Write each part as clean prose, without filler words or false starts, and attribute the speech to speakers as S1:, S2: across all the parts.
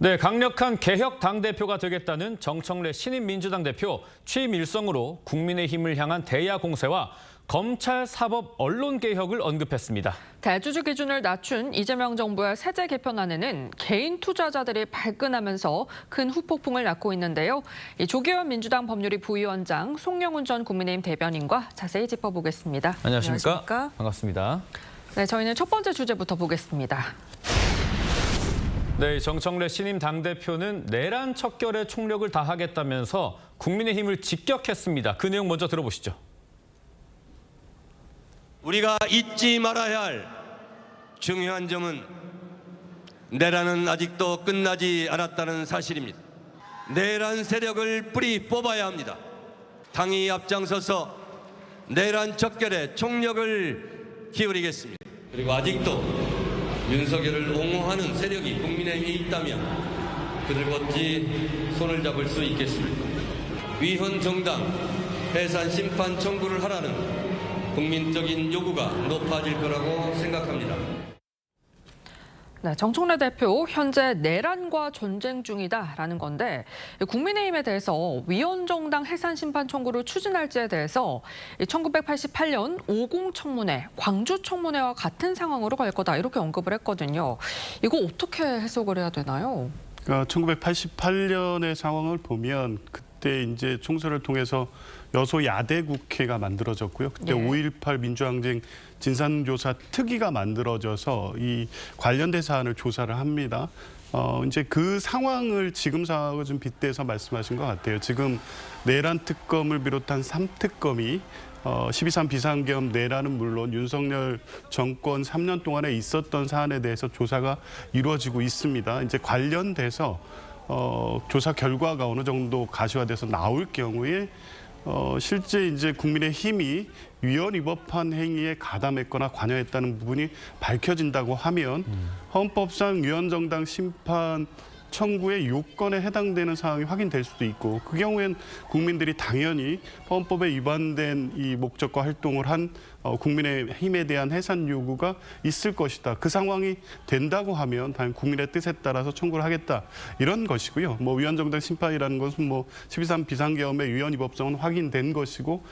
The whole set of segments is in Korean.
S1: 네, 강력한 개혁 당대표가 되겠다는 정청래 신임 민주당 대표 취임 일성으로 국민의힘을 향한 대야 공세와 검찰, 사법, 언론 개혁을 언급했습니다.
S2: 대주주 기준을 낮춘 이재명 정부의 세제 개편안에는 개인 투자자들이 발끈하면서 큰 후폭풍을 낳고 있는데요. 조기현 민주당 법률위 부위원장, 송영훈 전 국민의힘 대변인과 자세히 짚어보겠습니다.
S1: 안녕하십니까? 반갑습니다.
S2: 네, 저희는 첫 번째 주제부터 보겠습니다.
S1: 네, 정청래 신임 당대표는 내란 척결에 총력을 다하겠다면서 국민의힘을 직격했습니다. 그 내용 먼저 들어보시죠.
S3: 우리가 잊지 말아야 할 중요한 점은 내란은 아직도 끝나지 않았다는 사실입니다. 내란 세력을 뿌리 뽑아야 합니다. 당이 앞장서서 내란 척결에 총력을 기울이겠습니다. 그리고 아직도 윤석열을 옹호하는 세력이 국민의힘에 있다면 그들과 어찌 손을 잡을 수 있겠습니까? 위헌 정당 해산 심판 청구를 하라는 국민적인 요구가 높아질 거라고 생각합니다.
S2: 네, 정청래 대표 현재 내란과 전쟁 중이다라는 건데 국민의힘에 대해서 위헌정당 해산 심판 청구를 추진할지에 대해서 1988년 50 청문회, 광주 청문회와 같은 상황으로 갈 거다 이렇게 언급을 했거든요. 이거 어떻게 해석을 해야 되나요?
S4: 그러니까 1988년의 상황을 보면 그때 이제 총선을 통해서 여소야대 국회가 만들어졌고요. 그때
S2: 네.
S4: 5.18 민주항쟁 진상조사 특위가 만들어져서 이 관련된 사안을 조사를 합니다. 이제 그 상황을 지금 상황을 좀 빗대서 말씀하신 것 같아요. 지금 내란 특검을 비롯한 3특검이 12.3 비상계엄 내란은 물론 윤석열 정권 3년 동안에 있었던 사안에 대해서 조사가 이루어지고 있습니다. 이제 관련돼서 조사 결과가 어느 정도 가시화돼서 나올 경우에 실제 이제 국민의힘이 위헌 위법한 행위에 가담했거나 관여했다는 부분이 밝혀진다고 하면 헌법상 위헌정당 심판 청구의 요건에 해당되는 사항이 확인될 수도 있고 그 경우엔 국민들이 당연히 헌법에 위반된 이 목적과 활동을 한 국민의힘에 대한 해산 요구가 있을 것이다. 그 상황이 된다고 하면 당연 국민의 뜻에 따라서 청구를 하겠다. 이런 것이고요. 뭐 위헌정당 심판이라는 것은 뭐 12.3 비상계엄의 위헌 위법성은 확인된 것이고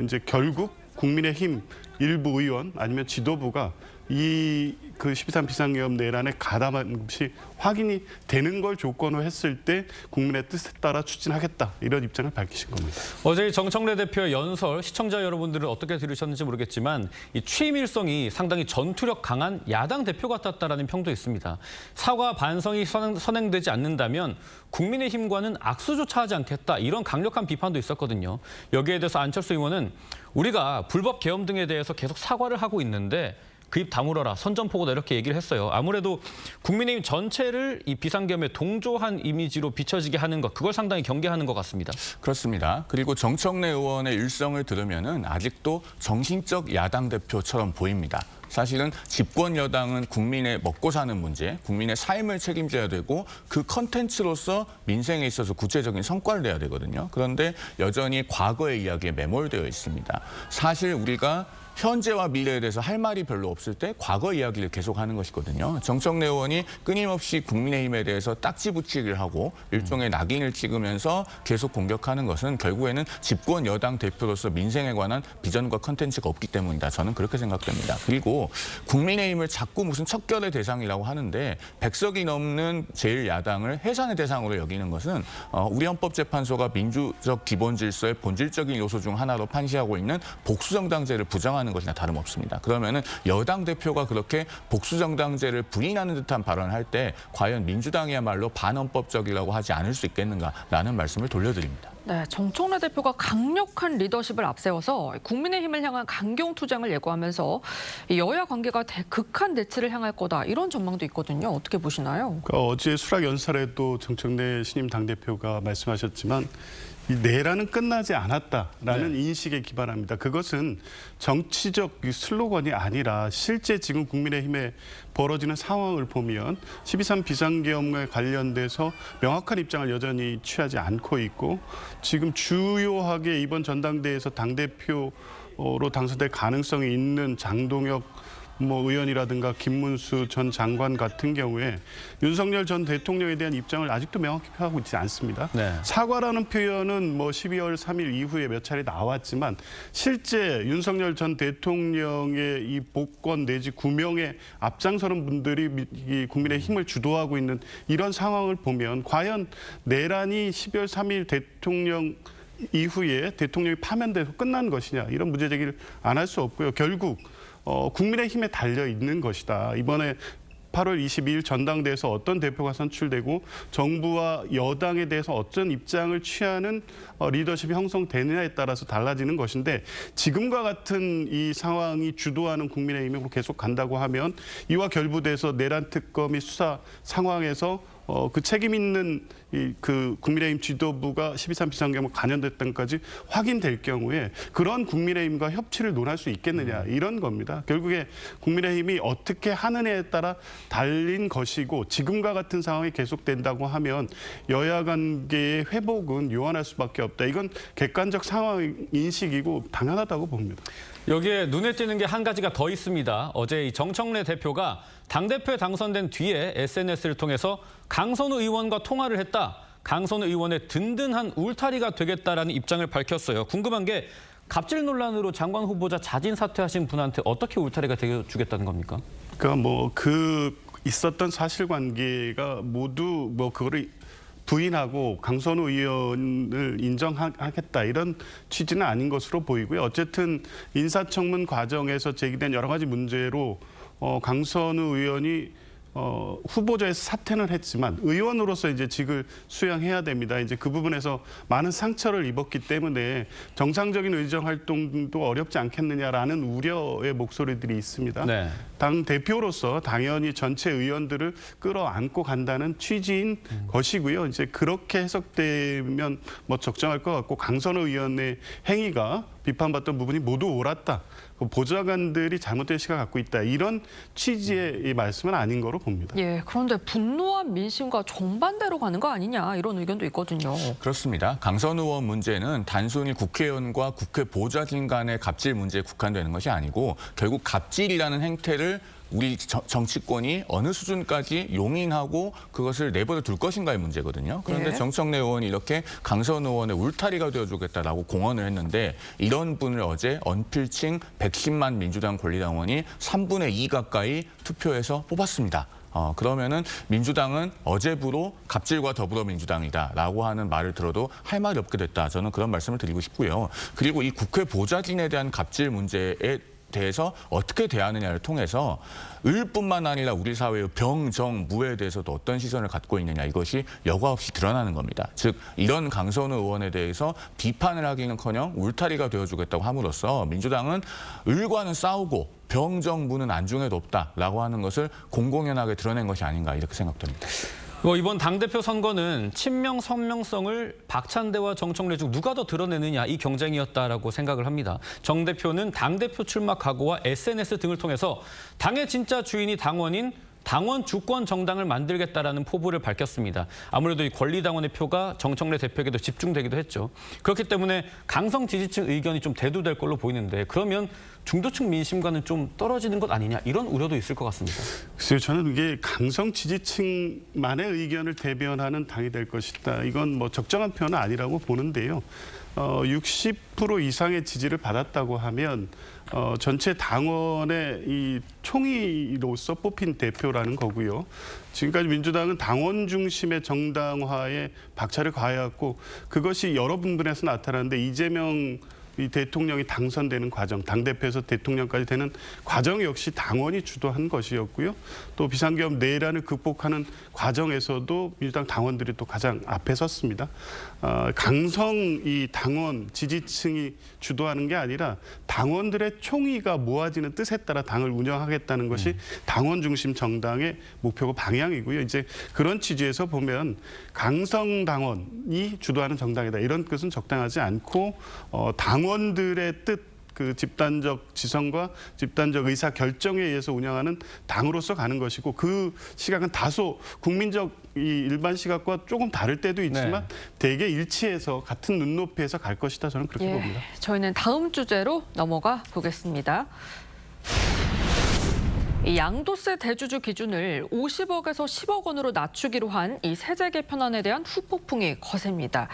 S4: 이제 결국 국민의힘 일부 의원 아니면 지도부가 이 그 12.3 비상계엄 내란에 가담한 것이 확인이 되는 걸 조건으로 했을 때 국민의 뜻에 따라 추진하겠다 이런 입장을 밝히신 겁니다.
S1: 어제 정청래 대표의 연설 시청자 여러분들은 어떻게 들으셨는지 모르겠지만 이 취임 일성이 상당히 전투력 강한 야당 대표 같았다라는 평도 있습니다. 사과 반성이 선행되지 않는다면 국민의힘과는 악수조차 하지 않겠다 이런 강력한 비판도 있었거든요. 여기에 대해서 안철수 의원은 우리가 불법 계엄 등에 대해서 계속 사과를 하고 있는데 그 입 다물어라, 선전포고다 이렇게 얘기를 했어요. 아무래도 국민의힘 전체를 이 비상계엄에 동조한 이미지로 비춰지게 하는 것, 그걸 상당히 경계하는 것 같습니다.
S5: 그렇습니다. 그리고 정청래 의원의 일성을 들으면은 아직도 정신적 야당 대표처럼 보입니다. 사실은 집권 여당은 국민의 먹고 사는 문제, 국민의 삶을 책임져야 되고 그 컨텐츠로서 민생에 있어서 구체적인 성과를 내야 되거든요. 그런데 여전히 과거의 이야기에 매몰되어 있습니다. 사실 우리가 현재와 미래에 대해서 할 말이 별로 없을 때 과거 이야기를 계속하는 것이거든요. 정청래 의원이 끊임없이 국민의힘에 대해서 딱지 붙이기를 하고 일종의 낙인을 찍으면서 계속 공격하는 것은 결국에는 집권 여당 대표로서 민생에 관한 비전과 컨텐츠가 없기 때문이다. 저는 그렇게 생각됩니다. 그리고 국민의힘을 자꾸 무슨 척결의 대상이라고 하는데 100석이 넘는 제1야당을 해산의 대상으로 여기는 것은 우리 헌법재판소가 민주적 기본 질서의 본질적인 요소 중 하나로 판시하고 있는 복수정당제를 부정하는 것이나 다름없습니다. 그러면은 여당 대표가 그렇게 복수정당제를 부인하는 듯한 발언을 할 때 과연 민주당이야말로 반헌법적이라고 하지 않을 수 있겠는가라는 말씀을 돌려드립니다.
S2: 네, 정청래 대표가 강력한 리더십을 앞세워서 국민의힘을 향한 강경 투쟁을 예고하면서 여야 관계가 극한 대치를 향할 거다 이런 전망도 있거든요. 어떻게 보시나요?
S4: 그러니까 어제 수락 연설에도 정청래 신임 당대표가 말씀하셨지만 이 내란은 끝나지 않았다라는 인식에 기반합니다. 그것은 정치적 슬로건이 아니라 실제 지금 국민의힘에 벌어지는 상황을 보면 12.3 비상계엄에 관련돼서 명확한 입장을 여전히 취하지 않고 있고 지금 주요하게 이번 전당대회에서 당대표로 당선될 가능성이 있는 장동혁 뭐 의원이라든가 김문수 전 장관 같은 경우에 윤석열 전 대통령에 대한 입장을 아직도 명확히 표하고 있지 않습니다.
S1: 네.
S4: 사과라는 표현은 뭐 12월 3일 이후에 몇 차례 나왔지만 실제 윤석열 전 대통령의 이 복권 내지 구명에 앞장서는 분들이 이 국민의 힘을 주도하고 있는 이런 상황을 보면 과연 내란이 12월 3일 대통령 이후에 대통령이 파면돼서 끝난 것이냐 이런 문제 제기를 안 할 수 없고요. 결국 국민의 힘에 달려 있는 것이다. 이번에 8월 22일 전당대회에서 어떤 대표가 선출되고 정부와 여당에 대해서 어떤 입장을 취하는 리더십이 형성되느냐에 따라서 달라지는 것인데 지금과 같은 이 상황이 주도하는 국민의힘으로 계속 간다고 하면 이와 결부돼서 내란 특검이 수사 상황에서 그 책임 있는 그 국민의힘 지도부가 12.3 비상계엄 관여됐던 것까지 확인될 경우에 그런 국민의힘과 협치를 논할 수 있겠느냐 이런 겁니다. 결국에 국민의힘이 어떻게 하느냐에 따라 달린 것이고 지금과 같은 상황이 계속된다고 하면 여야 관계의 회복은 요원할 수밖에 없다. 이건 객관적 상황 인식이고 당연하다고 봅니다.
S1: 여기에 눈에 띄는 게 한 가지가 더 있습니다. 어제 이 정청래 대표가 당대표에 당선된 뒤에 SNS를 통해서 강선우 의원과 통화를 했다. 강선우 의원의 든든한 울타리가 되겠다라는 입장을 밝혔어요. 궁금한 게 갑질 논란으로 장관 후보자 자진 사퇴하신 분한테 어떻게 울타리가 되어주겠다는 겁니까?
S4: 그러니까 뭐 그 있었던 사실관계가 모두 뭐 그거를 부인하고 강선우 의원을 인정하겠다 이런 취지는 아닌 것으로 보이고요. 어쨌든 인사청문 과정에서 제기된 여러 가지 문제로 강선우 의원이 후보자에서 사퇴는 했지만 의원으로서 이제 직을 수행해야 됩니다. 이제 그 부분에서 많은 상처를 입었기 때문에 정상적인 의정 활동도 어렵지 않겠느냐라는 우려의 목소리들이 있습니다.
S1: 네.
S4: 당 대표로서 당연히 전체 의원들을 끌어안고 간다는 취지인 것이고요. 이제 그렇게 해석되면 뭐 적정할 것 같고 강선우 의원의 행위가 비판받던 부분이 모두 옳았다. 보좌관들이 잘못된 시각을 갖고 있다. 이런 취지의 이 말씀은 아닌 거로 봅니다.
S2: 예, 그런데 분노한 민심과 정반대로 가는 거 아니냐 이런 의견도 있거든요.
S5: 그렇습니다. 강선우 의원 문제는 단순히 국회의원과 국회 보좌진 간의 갑질 문제에 국한되는 것이 아니고 결국 갑질이라는 행태를 우리 정치권이 어느 수준까지 용인하고 그것을 내버려 둘 것인가의 문제거든요. 그런데
S2: 네.
S5: 정청래 의원이 이렇게 강선우 의원의 울타리가 되어주겠다라고 공언을 했는데 이런 분을 어제 언필칭 110만 민주당 권리당원이 3분의 2 가까이 투표해서 뽑았습니다. 그러면은 민주당은 어제부로 갑질과 더불어민주당이다라고 하는 말을 들어도 할 말이 없게 됐다. 저는 그런 말씀을 드리고 싶고요. 그리고 이 국회 보좌진에 대한 갑질 문제에 대해서 어떻게 대하느냐를 통해서 을뿐만 아니라 우리 사회의 병정무에 대해서도 어떤 시선을 갖고 있느냐 이것이 여과 없이 드러나는 겁니다. 즉 이런 강선우 의원에 대해서 비판을 하기는커녕 울타리가 되어주겠다고 함으로써 민주당은 을과는 싸우고 병정무는 안중에도 없다라고 하는 것을 공공연하게 드러낸 것이 아닌가 이렇게 생각됩니다.
S1: 이번 당대표 선거는 친명 선명성을 박찬대와 정청래 중 누가 더 드러내느냐 이 경쟁이었다라고 생각을 합니다. 정 대표는 당대표 출마 각오와 SNS 등을 통해서 당의 진짜 주인이 당원인 당원 주권 정당을 만들겠다라는 포부를 밝혔습니다. 아무래도 이 권리당원의 표가 정청래 대표에게도 집중되기도 했죠. 그렇기 때문에 강성 지지층 의견이 좀 대두될 걸로 보이는데 그러면 중도층 민심과는 좀 떨어지는 것 아니냐 이런 우려도 있을 것 같습니다.
S4: 글쎄요, 저는 이게 강성 지지층만의 의견을 대변하는 당이 될 것이다. 이건 뭐 적정한 표현은 아니라고 보는데요. 60% 이상의 지지를 받았다고 하면 전체 당원의 이 총의로서 뽑힌 대표라는 거고요. 지금까지 민주당은 당원 중심의 정당화에 박차를 가해왔고 그것이 여러 부분에서 나타나는데 이재명 이 대통령이 당선되는 과정, 당대표에서 대통령까지 되는 과정 역시 당원이 주도한 것이었고요. 또 비상계엄 내란을 극복하는 과정에서도 민주당 당원들이 또 가장 앞에 섰습니다. 강성 이 당원 지지층이 주도하는 게 아니라 당원들의 총의가 모아지는 뜻에 따라 당을 운영하겠다는 것이 당원 중심 정당의 목표고 방향이고요. 이제 그런 취지에서 보면 강성 당원이 주도하는 정당이다. 이런 뜻은 적당하지 않고 당원들의 뜻, 그 집단적 지성과 집단적 의사 결정에 의해서 운영하는 당으로서 가는 것이고 그 시각은 다소 국민적 이 일반 시각과 조금 다를 때도 있지만 대개 일치해서 같은 눈높이에서 갈 것이다. 저는 그렇게 봅니다.
S2: 저희는 다음 주제로 넘어가 보겠습니다. 이 양도세 대주주 기준을 50억에서 10억 원으로 낮추기로 한 이 세제 개편안에 대한 후폭풍이 거셉니다.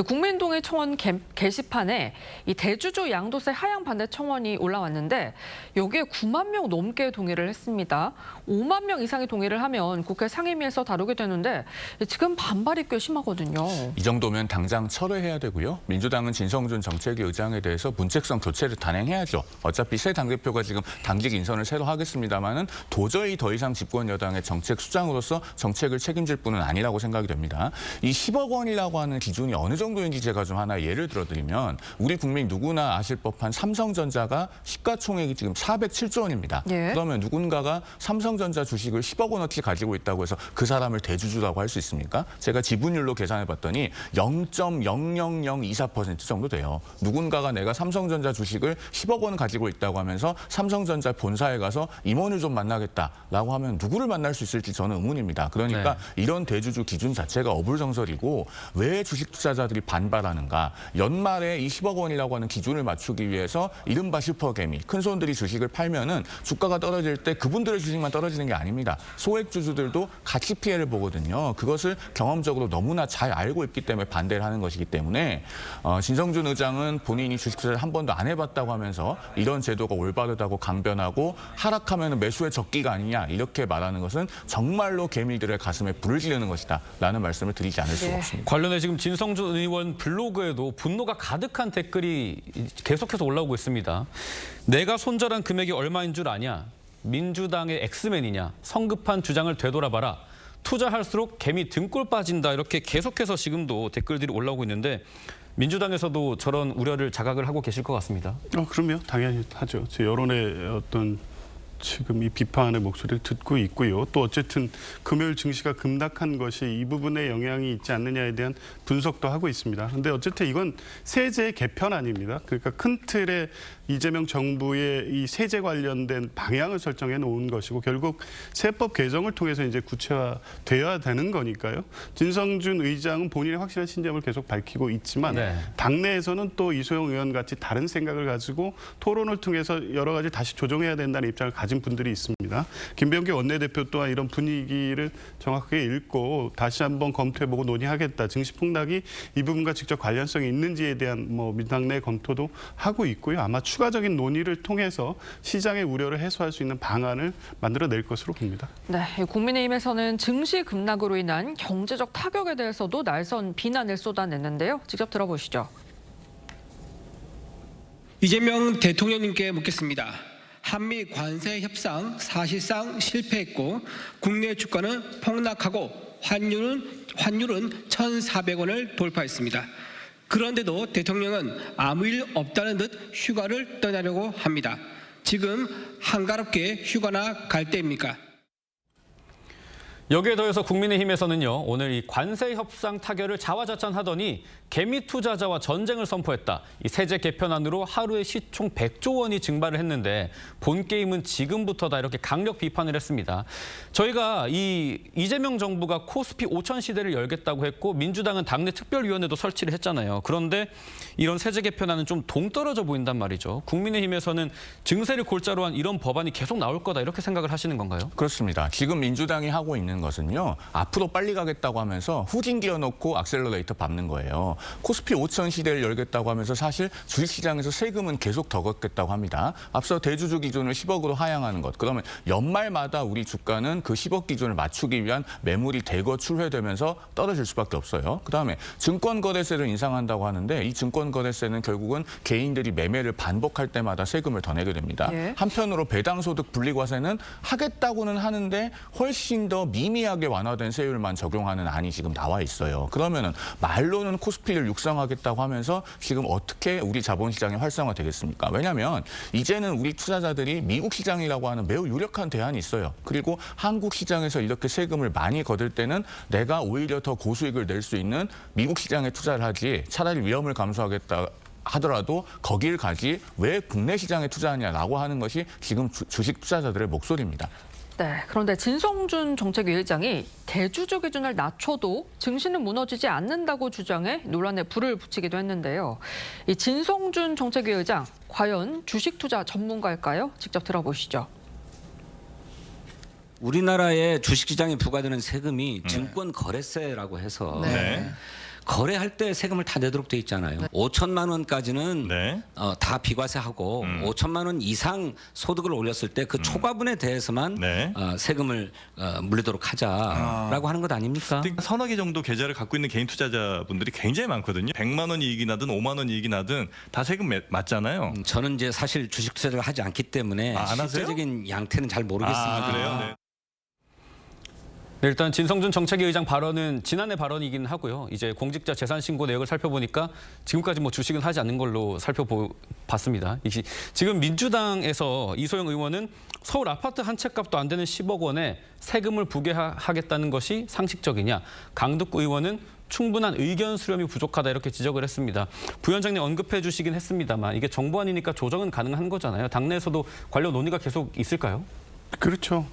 S2: 국민동의 청원 게시판에 이 대주주 양도세 하향 반대 청원이 올라왔는데 여기에 9만 명 넘게 동의를 했습니다. 5만 명 이상이 동의를 하면 국회 상임위에서 다루게 되는데 지금 반발이 꽤 심하거든요.
S5: 이 정도면 당장 철회해야 되고요. 민주당은 진성준 정책위 의장에 대해서 문책성 교체를 단행해야죠. 어차피 새 당대표가 지금 당직 인선을 새로 하겠습니다만은 도저히 더 이상 집권 여당의 정책 수장으로서 정책을 책임질 분은 아니라고 생각이 됩니다. 이 10억 원이라고 하는 기준이 어느 정도인지 제가 좀 하나 예를 들어드리면 우리 국민 누구나 아실 법한 삼성전자가 시가총액이 지금 407조 원입니다.
S2: 예.
S5: 그러면 누군가가 삼성전자 주식을 10억 원어치 가지고 있다고 해서 그 사람을 대주주라고 할 수 있습니까? 제가 지분율로 계산해 봤더니 0.00024% 정도 돼요. 누군가가 내가 삼성전자 주식을 10억 원 가지고 있다고 하면서 삼성전자 본사에 가서 임원을 좀 만나겠다라고 하면 누구를 만날 수 있을지 저는 의문입니다. 그러니까 이런 대주주 기준 자체가 어불성설이고 왜 주식 투자자들이 반발하는가? 연말에 이 10억 원이라고 하는 기준을 맞추기 위해서 이른바 슈퍼개미, 큰손들이 주식을 팔면은 주가가 떨어질 때 그분들의 주식만 떨어지는 게 아닙니다. 소액 주주들도 같이 피해를 보거든요. 그것을 경험적으로 너무나 잘 알고 있기 때문에 반대를 하는 것이기 때문에 진성준 의장은 본인이 주식 투자를 한 번도 안 해봤다고 하면서 이런 제도가 올바르다고 강변하고 하락하면 매수의 적기가 아니냐 이렇게 말하는 것은 정말로 개미들의 가슴에 불을 지르는 것이다 라는 말씀을 드리지 않을 수가 없습니다.
S1: 관련해 지금 진성준 의원 블로그에도 분노가 가득한 댓글이 계속해서 올라오고 있습니다. 내가 손절한 금액이 얼마인 줄 아냐? 민주당의 엑스맨이냐? 성급한 주장을 되돌아봐라. 투자할수록 개미 등골 빠진다. 이렇게 계속해서 지금도 댓글들이 올라오고 있는데 민주당에서도 저런 우려를 자각을 하고 계실 것 같습니다.
S4: 그럼요. 당연히 하죠. 제 여론의 어떤 지금 이 비판의 목소리를 듣고 있고요. 또 어쨌든 금요일 증시가 급락한 것이 이 부분에 영향이 있지 않느냐에 대한 분석도 하고 있습니다. 그런데 어쨌든 이건 세제 개편안입니다. 그러니까 큰 틀에 이재명 정부의 이 세제 관련된 방향을 설정해 놓은 것이고 결국 세법 개정을 통해서 이제 구체화되어야 되는 거니까요. 진성준 의장은 본인의 확실한 신념을 계속 밝히고 있지만 당내에서는 또 이소영 의원 같이 다른 생각을 가지고 토론을 통해서 여러 가지 다시 조정해야 된다는 입장을 가진 분들이 있습니다. 김병기 원내대표 또한 이런 분위기를 정확하게 읽고 다시 한번 검토해보고 논의하겠다. 증시 폭락이 이 부분과 직접 관련성이 있는지에 대한 민주당 내 검토도 하고 있고요. 아마 추가적인 논의를 통해서 시장의 우려를 해소할 수 있는 방안을 만들어낼 것으로 봅니다.
S2: 네, 국민의힘에서는 증시 급락으로 인한 경제적 타격에 대해서도 날선 비난을 쏟아냈는데요. 직접 들어보시죠.
S6: 이재명 대통령님께 묻겠습니다. 한미 관세 협상 사실상 실패했고 국내 주가는 폭락하고 환율은 1,400원을 돌파했습니다. 그런데도 대통령은 아무 일 없다는 듯 휴가를 떠나려고 합니다. 지금 한가롭게 휴가나 갈 때입니까?
S1: 여기에 더해서 국민의힘에서는요. 오늘 이 관세 협상 타결을 자화자찬하더니 개미 투자자와 전쟁을 선포했다. 이 세제 개편안으로 하루에 시총 100조 원이 증발을 했는데 본 게임은 지금부터다 이렇게 강력 비판을 했습니다. 저희가 이 이재명 정부가 코스피 5천 시대를 열겠다고 했고 민주당은 당내 특별위원회도 설치를 했잖아요. 그런데 이런 세제 개편안은 좀 동떨어져 보인단 말이죠. 국민의힘에서는 증세를 골자로 한 이런 법안이 계속 나올 거다 이렇게 생각을 하시는 건가요?
S5: 그렇습니다. 지금 민주당이 하고 있는 것은요. 앞으로 빨리 가겠다고 하면서 후진기어 놓고 악셀러레이터 밟는 거예요. 코스피 5천 시대를 열겠다고 하면서 사실 주식시장에서 세금은 계속 더 걷겠다고 합니다. 앞서 대주주 기준을 10억으로 하향하는 것. 그러면 연말마다 우리 주가는 그 10억 기준을 맞추기 위한 매물이 대거 출회되면서 떨어질 수밖에 없어요. 그다음에 증권거래세를 인상한다고 하는데 이 증권거래세는 결국은 개인들이 매매를 반복할 때마다 세금을 더 내게 됩니다. 한편으로 배당소득 분리과세는 하겠다고는 하는데 훨씬 더 미미하게 완화된 세율만 적용하는 안이 지금 나와 있어요. 그러면은 말로는 코스피를 육성하겠다고 하면서 지금 어떻게 우리 자본시장이 활성화되겠습니까? 왜냐하면 이제는 우리 투자자들이 미국 시장이라고 하는 매우 유력한 대안이 있어요. 그리고 한국 시장에서 이렇게 세금을 많이 거둘 때는 내가 오히려 더 고수익을 낼 수 있는 미국 시장에 투자를 하지 차라리 위험을 감수하겠다 하더라도 거길 가지 왜 국내 시장에 투자하냐라고 하는 것이 지금 주식 투자자들의 목소리입니다.
S2: 네, 그런데 진성준 정책위 의장이 대주주 기준을 낮춰도 증시는 무너지지 않는다고 주장해 논란에 불을 붙이기도 했는데요. 이 진성준 정책위 의장, 과연 주식 투자 전문가일까요? 직접 들어보시죠.
S7: 우리나라의 주식시장에 부과되는 세금이 증권거래세라고 해서
S8: 네.
S7: 거래할 때 세금을 다 내도록 돼 있잖아요. 5천만 원까지는
S8: 네.
S7: 다 비과세하고 5천만 원 이상 소득을 올렸을 때 그 초과분에 대해서만
S8: 네.
S7: 세금을 물리도록 하자라고 하는 것 아닙니까?
S8: 서너 개 정도 계좌를 갖고 있는 개인 투자자분들이 굉장히 많거든요. 100만 원 이익이 나든 5만 원 이익이 나든 다 세금 맞잖아요.
S7: 저는 이제 사실 주식 투자를 하지 않기 때문에
S8: 안 하세요?
S7: 실제적인 양태는 잘 모르겠습니다.
S8: 그래요? 네.
S1: 네, 일단 진성준 정책위 의장 발언은 지난해 발언이긴 하고요. 이제 공직자 재산 신고 내역을 살펴보니까 지금까지 뭐 주식은 하지 않는 걸로 살펴봤습니다. 지금 민주당에서 이소영 의원은 서울 아파트 한 채 값도 안 되는 10억 원에 세금을 부과하겠다는 것이 상식적이냐. 강득구 의원은 충분한 의견 수렴이 부족하다 이렇게 지적을 했습니다. 부위원장님 언급해 주시긴 했습니다만 이게 정부안이니까 조정은 가능한 거잖아요. 당내에서도 관련 논의가 계속 있을까요?
S4: 그렇죠.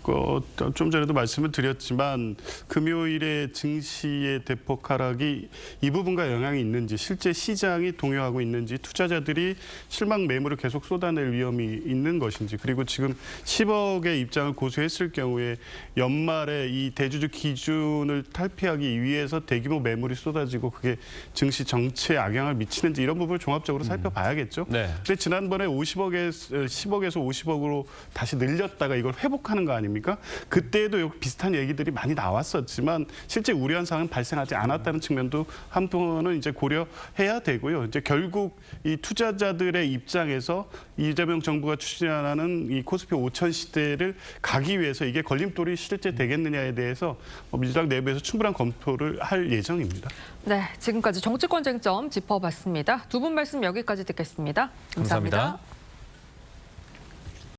S4: 좀 전에도 말씀을 드렸지만 금요일에 증시의 대폭 하락이 이 부분과 영향이 있는지 실제 시장이 동요하고 있는지 투자자들이 실망 매물을 계속 쏟아낼 위험이 있는 것인지 그리고 지금 10억의 입장을 고수했을 경우에 연말에 이 대주주 기준을 탈피하기 위해서 대규모 매물이 쏟아지고 그게 증시 정체에 악영향을 미치는지 이런 부분을 종합적으로 살펴봐야겠죠.
S1: 네.
S4: 근데 지난번에 10억에서 50억으로 다시 늘렸다가 이걸 회복하는 거 아닙니까? 그때도 비슷한 얘기들이 많이 나왔었지만 실제 우려한 사항은 발생하지 않았다는 측면도 한편은 이제 고려해야 되고요. 이제 결국 이 투자자들의 입장에서 이재명 정부가 추진하는 이 코스피 5천 시대를 가기 위해서 이게 걸림돌이 실제 되겠느냐에 대해서 민주당 내부에서 충분한 검토를 할 예정입니다.
S2: 네, 지금까지 정치권 쟁점 짚어봤습니다. 두 분 말씀 여기까지 듣겠습니다. 감사합니다.